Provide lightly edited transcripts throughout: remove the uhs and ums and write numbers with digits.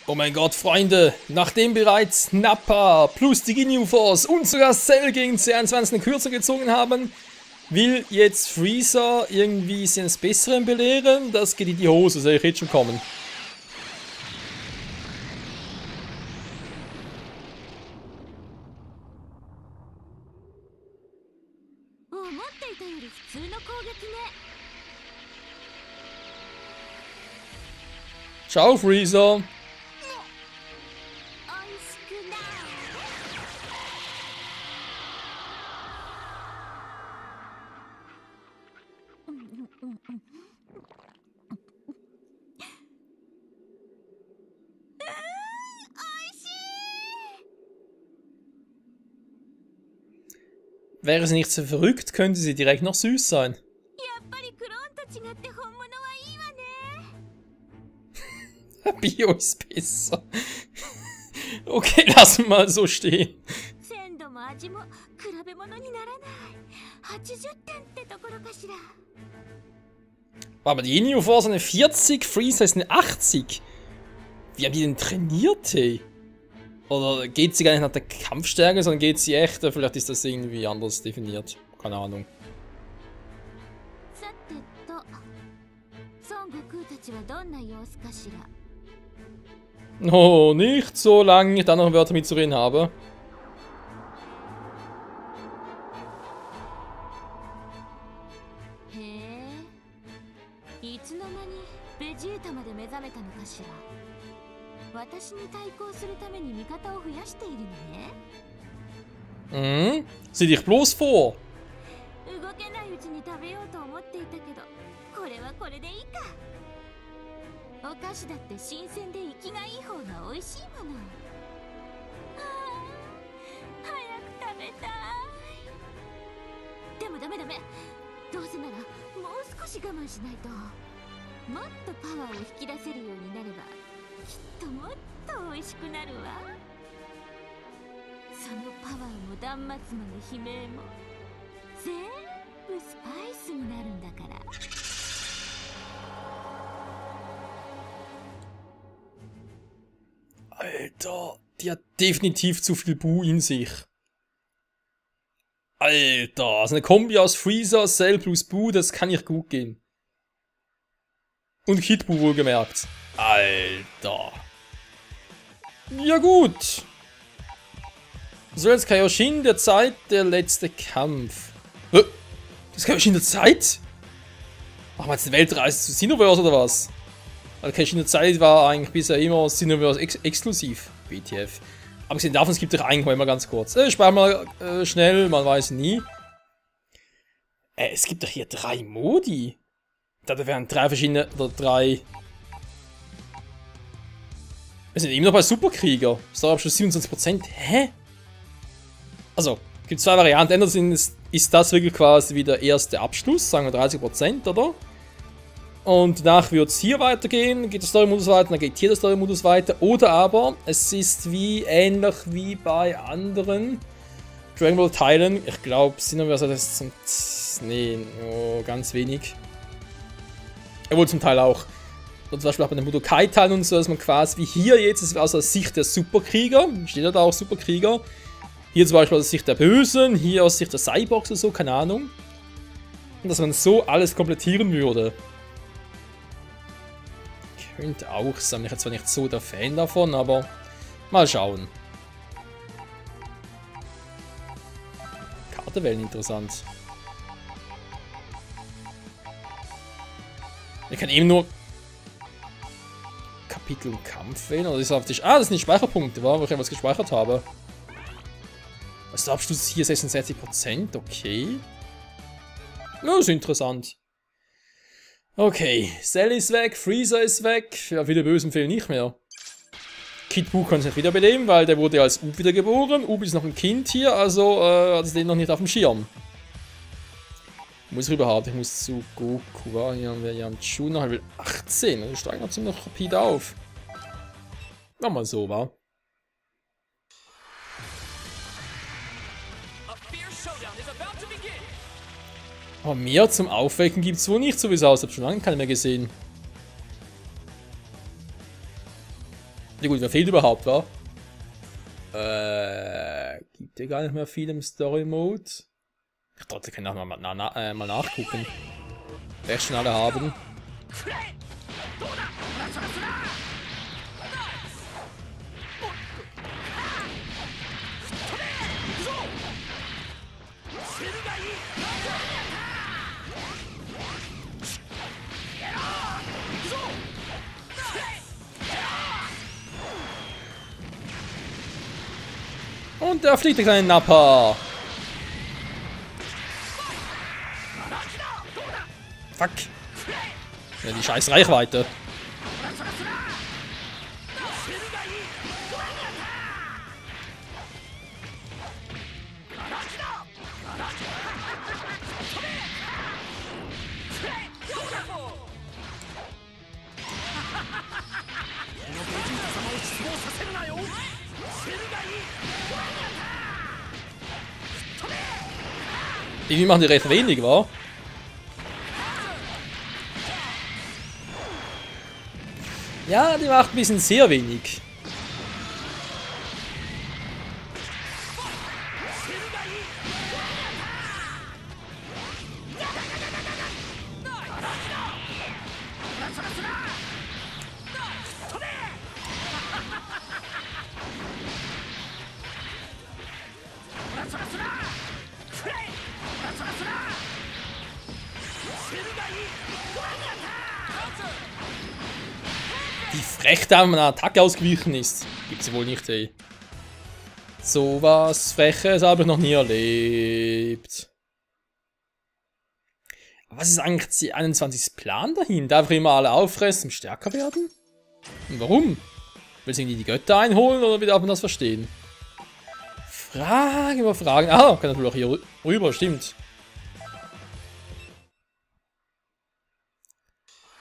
Oh mein Gott, Freunde, nachdem bereits Nappa plus die Ginyu Force und sogar Cell gegen C21 eine Kürzer gezogen haben, will jetzt Freezer irgendwie sie eines Besseren belehren. Das geht in die Hose, soll ich jetzt schon kommen. Ciao, Freezer. Wäre sie nicht so verrückt, könnte sie direkt noch süß sein. Bio ist besser. Okay, lassen wir mal so stehen. Aber die Ginyu Force eine 40, Freezer ist eine 80. Wie haben die denn trainiert, hey? Oder geht sie gar nicht nach der Kampfstärke, sondern geht sie echt? Vielleicht ist das irgendwie anders definiert. Keine Ahnung. Oh, nicht so lange ich da noch Wörter mitzureden habe. Sieh dich bloß vor. Alter, die hat definitiv zu viel Bu in sich. Alter, also eine Kombi aus Freezer, Cell plus Bu, das kann nicht gut gehen. Und Kid Bu wohlgemerkt. Alter. Ja gut. So, jetzt Kaioshin der Zeit, der letzte Kampf. Das ist Kaioshin der Zeit? Machen wir jetzt eine Weltreise zu Xenoverse oder was? Also Kaioshin der Zeit war eigentlich bisher immer Xenoverse exklusiv. WTF. Abgesehen davon, es gibt doch eigentlich mal ganz kurz. Sparen wir schnell, man weiß nie. Es gibt doch hier 3 Modi. Da wären 3 verschiedene, oder 3... Wir sind immer noch bei Superkrieger. Starabschluss 27%. Hä? Also, gibt 2 Varianten. Entweder ist das wirklich quasi wie der erste Abschluss, sagen wir 30%, oder? Und danach wird es hier weitergehen, geht der Story-Modus weiter, dann geht hier der Story-Modus weiter. Oder aber, es ist wie ähnlich wie bei anderen Dragon Ball Teilen. Ich glaube, Xenoverse hat das zum... Nee, oh, ganz wenig. Obwohl zum Teil auch. Und zum Beispiel auch bei den Budokai-Teilen und so, dass man quasi wie hier jetzt aus der Sicht der Superkrieger, steht ja da auch Superkrieger, hier zum Beispiel aus der Sicht der Bösen, hier aus der Sicht der Cyborgs oder so, keine Ahnung. Und dass man so alles komplettieren würde. Könnte auch sein. Ich bin zwar nicht so der Fan davon, aber mal schauen. Karte wählen interessant. Ich kann eben nur Kapitel und Kampf wählen, oder ist es auf die... Ah, das sind die Speicherpunkte, wo ich etwas gespeichert habe. Also der Abschluss ist hier 66%, okay. Ja, ist interessant. Okay, Cell ist weg, Freezer ist weg, ja, viele Bösen fehlen nicht mehr. Kid Bu kann sich nicht wiederbeleben, weil der wurde als Ub wiedergeboren. Ub ist noch ein Kind hier, also hat es den noch nicht auf dem Schirm. Muss ich überhaupt, ich muss zu Goku, hier haben wir Yamchu noch, will 18, also steigen wir ziemlich rapide auf. Mach mal so, wa? Aber mehr zum Aufwecken gibt es wohl nicht, so wie es aussieht. Schon lange keine mehr gesehen. Ja gut, wer fehlt überhaupt, wa? Gibt ja gar nicht mehr viel im Story-Mode. Ich trotzdem kann ich auch mal nachgucken. Wer schon alle haben. Und da fliegt der kleine Nappa. Fuck. Ja, die scheiß Reichweite. Irgendwie machen die recht wenig, wa? Ja, die macht ein bisschen sehr wenig. Die frech da, wenn man einer Attacke ausgewichen ist. Gibt's ja wohl nicht, ey. So was Freches habe ich noch nie erlebt. Was ist eigentlich die 21. Plan dahin? Darf ich immer alle auffressen und stärker werden? Und warum? Will sie die Götter einholen oder wie darf man das verstehen? Fragen über Fragen. Ah, kann natürlich auch hier rüber, stimmt.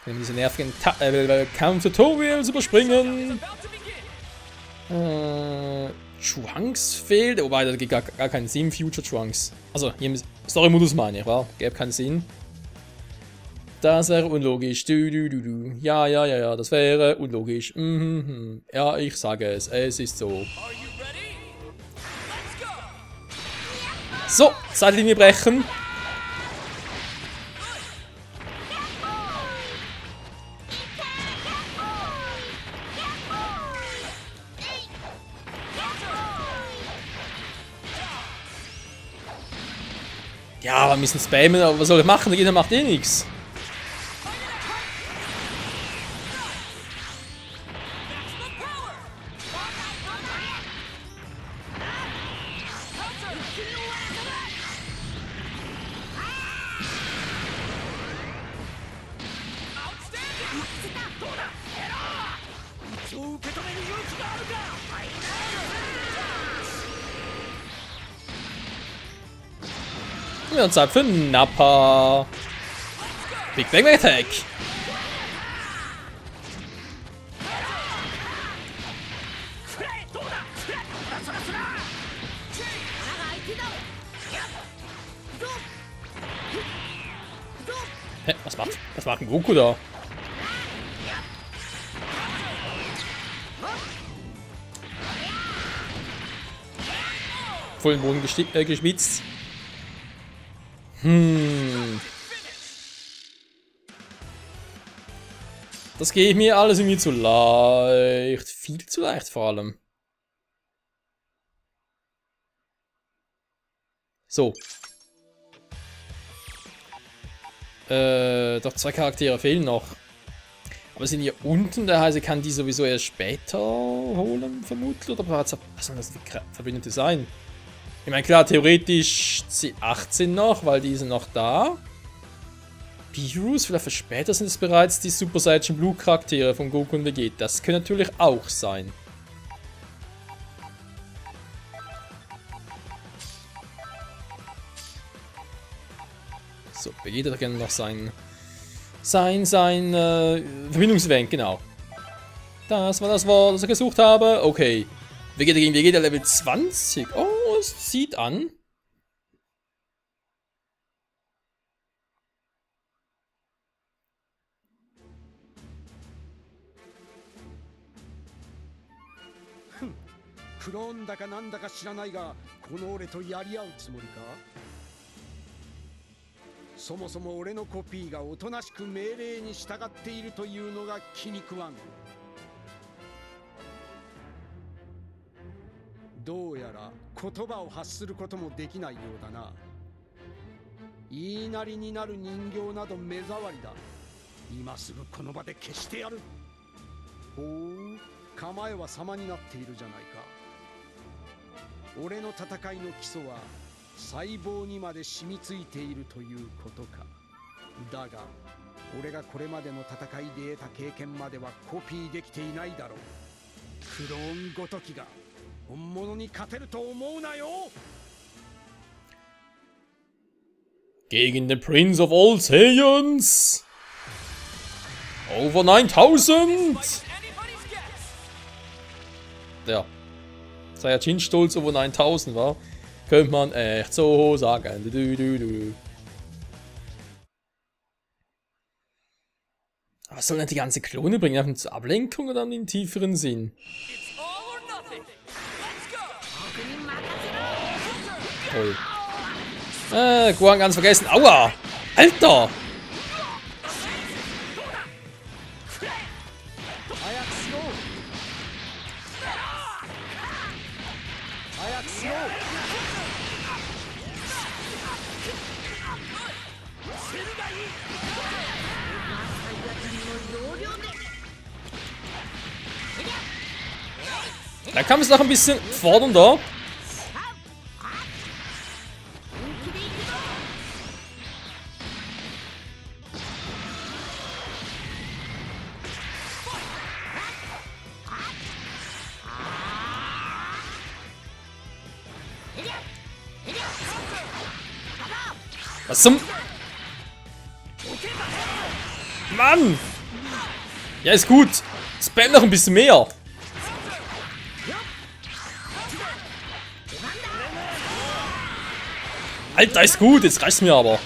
Können wir diese nervigen Counter-Tutorials überspringen. Trunks fehlt. Wobei, das gibt gar keinen Sinn, Future Trunks. Also, hier im Story-Modus meine ich, wa? Gäbe keinen Sinn. Das wäre unlogisch. Ja, das wäre unlogisch. Ja, ich sage es. Es ist so. So, Seitenlinie brechen. Ja, wir müssen spammen, aber was soll ich machen? Der Gegner macht eh nichts. Ja, Zeit für Nappa. Big Bang Attack. Hä, was macht ein Goku da? Vollen Boden geschwitzt. Das geht mir alles irgendwie zu leicht. Viel zu leicht vor allem. So. Doch 2 Charaktere fehlen noch. Aber sind hier unten, der heißt, ich kann die sowieso erst später holen, vermutlich. Oder was soll das für Verbündete sein? Ich meine, klar, theoretisch C18 noch, weil die sind noch da. Beerus, vielleicht für später sind es bereits die Super Saiyan Blue Charaktere von Goku und Vegeta. Das könnte natürlich auch sein. So, Vegeta hat gerne noch sein Verbindungsevent, genau. Das war das Wort, das ich gesucht habe. Okay. Vegeta gegen Vegeta Level 20. Oh, es zieht an. クローンだかなんだか知らないが、この俺とやり合うつもりか？そもそも俺のコピーがおとなしく命令に従っているというのが気に食わん。どうやら言葉を発することもできないようだな。言いなりになる人形など目障りだ。今すぐこの場で消してやる。ほう、構えは様になっているじゃないか。俺の戦いの基礎は細胞にまで染みついているということか。だが俺がこれまでの戦いで得た経験まではコピーできていないだろう。クローンごときが本物に勝てると思うなよ。 Gegen den Prince of all Saiyans! Over 9000! Ja. Saiyajin Stolz over 9000 war. Könnte man echt so sagen. Was soll denn die ganze Klone bringen? Einfach zur Ablenkung oder einen tieferen Sinn? Toll. Gohan ganz vergessen. Aua! Alter! Da kam es noch ein bisschen fordernder. Was zum... Mann! Ja, ist gut. Spam noch ein bisschen mehr. Alter, ist gut. Jetzt reicht's mir aber.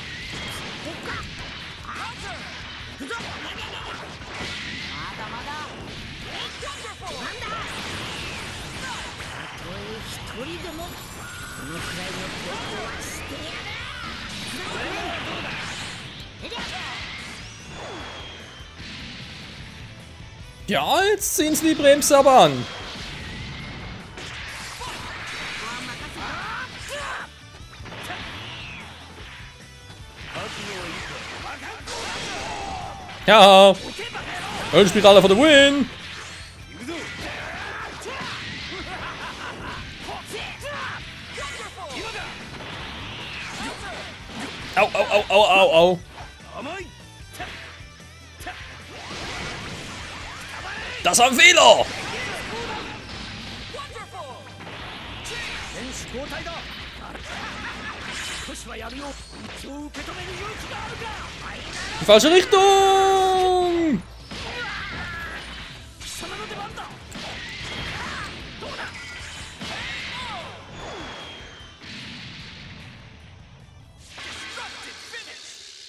Ja, jetzt ziehen sie die Bremse aber an. Ja, Ölspirale for the win. Au, au, au, au, au, au. Das war ein Fehler! Die falsche Richtung!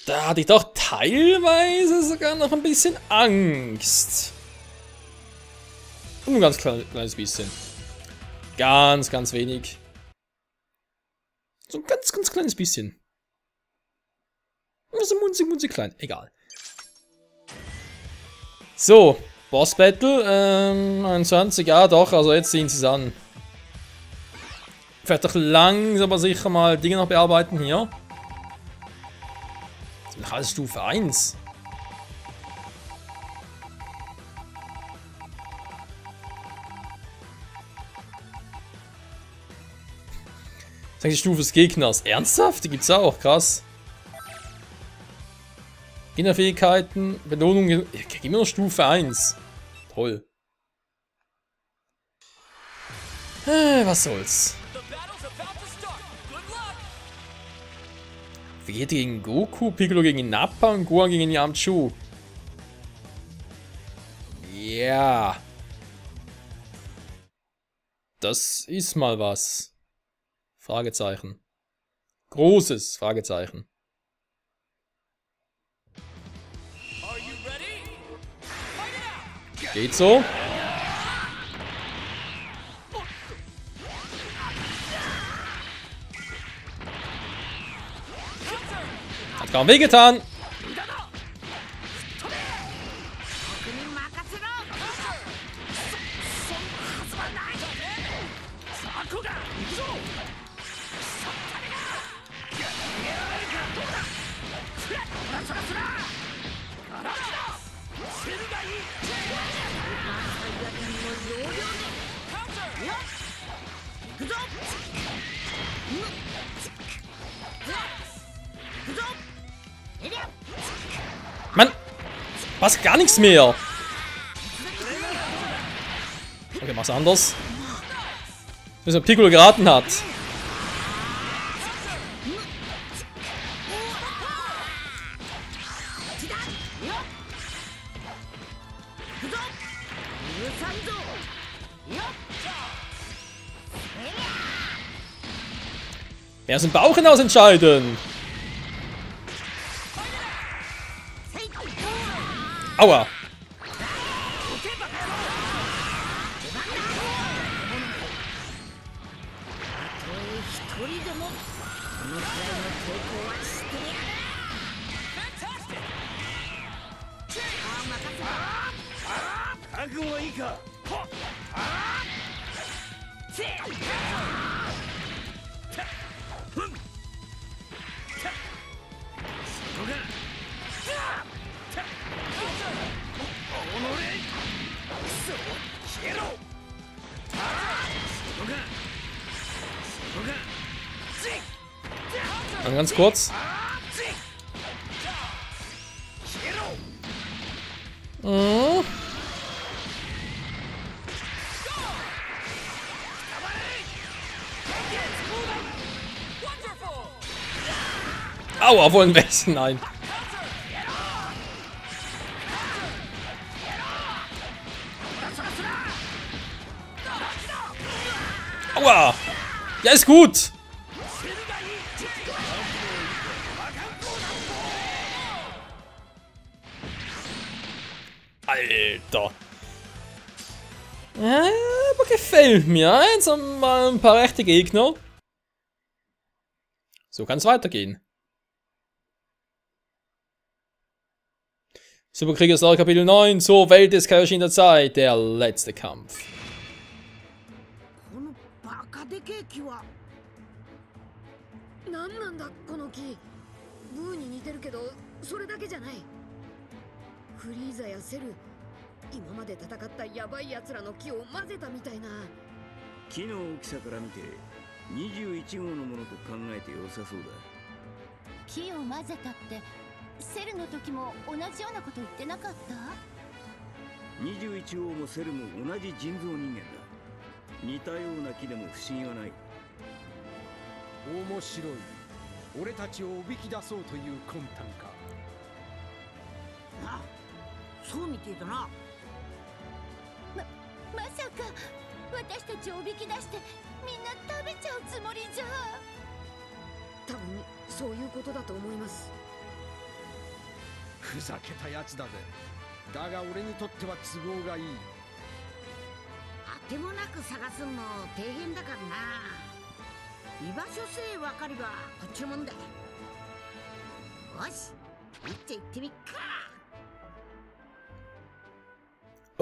Da hatte ich doch teilweise sogar noch ein bisschen Angst. Nur ein ganz kleines bisschen. Ganz, ganz wenig. So ein ganz, ganz kleines bisschen. So munzig klein. Egal. So, Boss Battle. 29, ja doch, also jetzt ziehen sie es an. Vielleicht doch langsam aber sicher mal Dinge noch bearbeiten hier. Das ist alles Stufe 1. Das ist die Stufe des Gegners. Ernsthaft? Die gibt's auch. Krass. Gegnerfähigkeiten, Belohnungen. Ich krieg immer noch Stufe 1. Toll. Was soll's. Vegeta gegen Goku, Piccolo gegen Nappa und Gohan gegen Yamchu. Ja. Das ist mal was. Fragezeichen. Großes Fragezeichen. Geht so. Kaum wehgetan. Mann, was gar nichts mehr. Okay, mach's anders. Bis er Piccolo geraten hat. Wer ist im Bauch hinaus entscheiden? Aua! Dann ganz kurz. Aua, wollen wechseln? Nein. Aua! Ja, ist gut! Alter! Ja, aber gefällt mir. Jetzt haben wir mal ein paar rechte Gegner. So kann es weitergehen. Superkrieger Star Kapitel 9 zur Welt des Kaioshin der Zeit. Der letzte Kampf.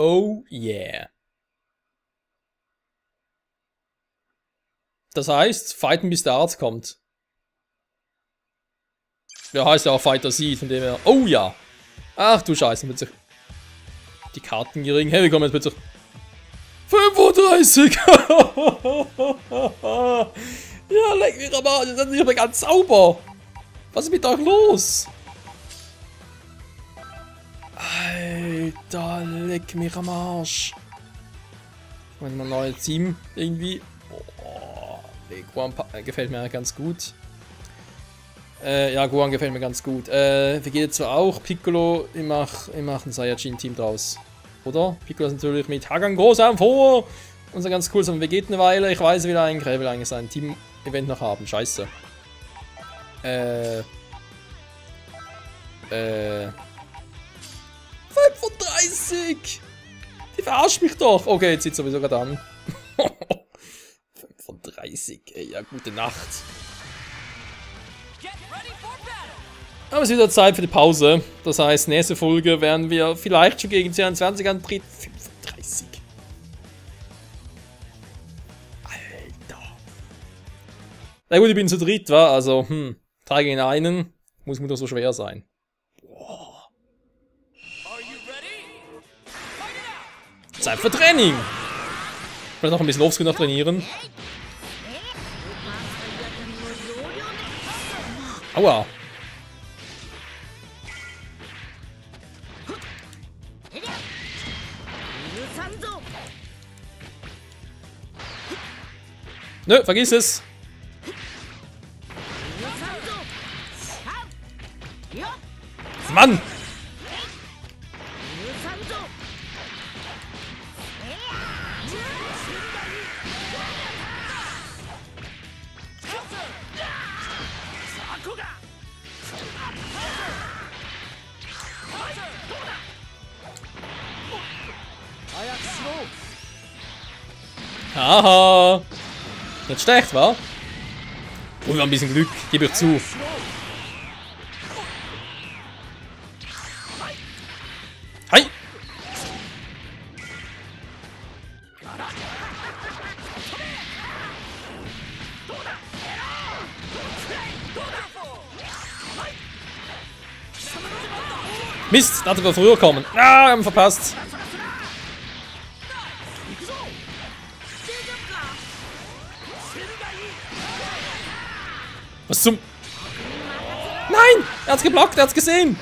Oh yeah. Das heißt, fighten bis der Arzt kommt. Der heißt ja auch Fighter Sie, von dem her. Oh ja. Ach du Scheiße, mit sich. Die Karten gering. Hey, wir kommen jetzt mit sich. 35! Ja, leck mich aber, das ist nicht mehr ganz sauber. Was ist mit euch los? Alter, leck mich am Arsch. Mein neues Team irgendwie. Oh, Guan gefällt mir ganz gut. Ja, Guan gefällt mir ganz gut. Vegeta zwar auch, Piccolo, ich mach ein Saiyajin-Team draus. Oder? Piccolo ist natürlich mit Hagan Großarm vor. Unser ganz cooles am Vegeta eine Weile. Ich weiß wieder eigentlich, er will eigentlich sein Team-Event noch haben. Scheiße. 35! Die verarscht mich doch! Okay, jetzt sitzt sowieso gerade an. 35, ey, ja, gute Nacht. Aber es ist wieder Zeit für die Pause. Das heißt, nächste Folge werden wir vielleicht schon gegen 22 antreten. 35. Alter. Na gut, ich bin zu dritt, wa? Also, 3 gegen 1. Muss mir doch so schwer sein. Boah. Zeit für Training. Vielleicht noch ein bisschen Offscreen noch trainieren. Aua. Nö, vergiss es. Mann! Haha! Nicht schlecht, wa? Und wir haben ein bisschen Glück, gebe ich zu. Hi! Mist, da hätte wir früher kommen. Ah, wir haben verpasst. Was zum... Nein! Er hat's geblockt, er hat's gesehen!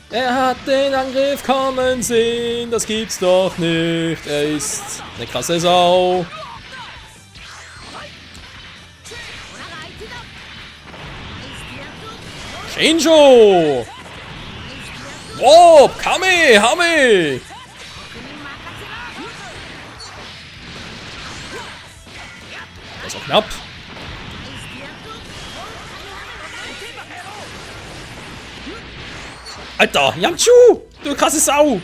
Er hat den Angriff kommen sehen, das gibt's doch nicht. Er ist eine krasse Sau. Shinjo! Wow, Kamehame! Das ist auch knapp. Alter, Yamchu! Du krasse Sau!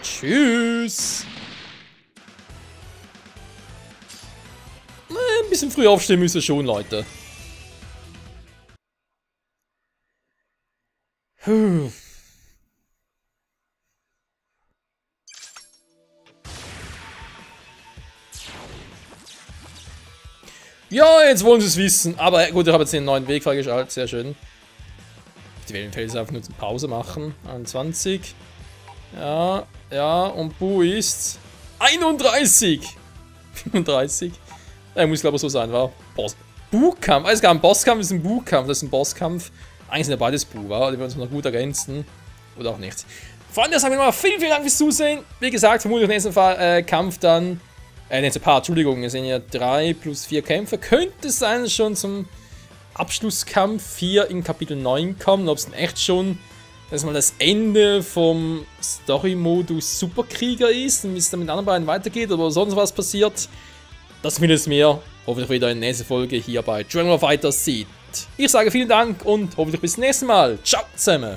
Tschüss! Ein bisschen früh aufstehen müssen wir schon, Leute. Puh. Ja, jetzt wollen sie es wissen. Aber gut, ich habe jetzt den neuen Weg freigeschaltet. Sehr schön. Die werden jetzt einfach nur eine Pause machen. 21. Ja, ja. Und Bu ist 31. 35. Ja, muss glaube ich so sein, war. Bu-Kampf. Es gab einen Bosskampf, das ist ein Bu-Kampf. Das ist ein Bosskampf. Eigentlich sind ja beides Bu, war. Die werden uns noch gut ergänzen. Oder auch nicht. Freunde, sagen wir mal vielen, vielen Dank fürs Zusehen. Wie gesagt, vermutlich im nächsten Kampf dann. Nächste Part, Entschuldigung, es sind ja 3 plus 4 Kämpfe. Könnte es sein, schon zum Abschlusskampf 4 in Kapitel 9 kommen. Ob es dann echt schon mal das Ende vom Story-Modus Superkrieger ist und wie es dann mit den anderen beiden weitergeht oder sonst was passiert. Das findet ihr hoffentlich wieder in der nächsten Folge hier bei Dragon Ball FighterZ. Ich sage vielen Dank und hoffentlich bis zum nächsten Mal. Ciao zusammen.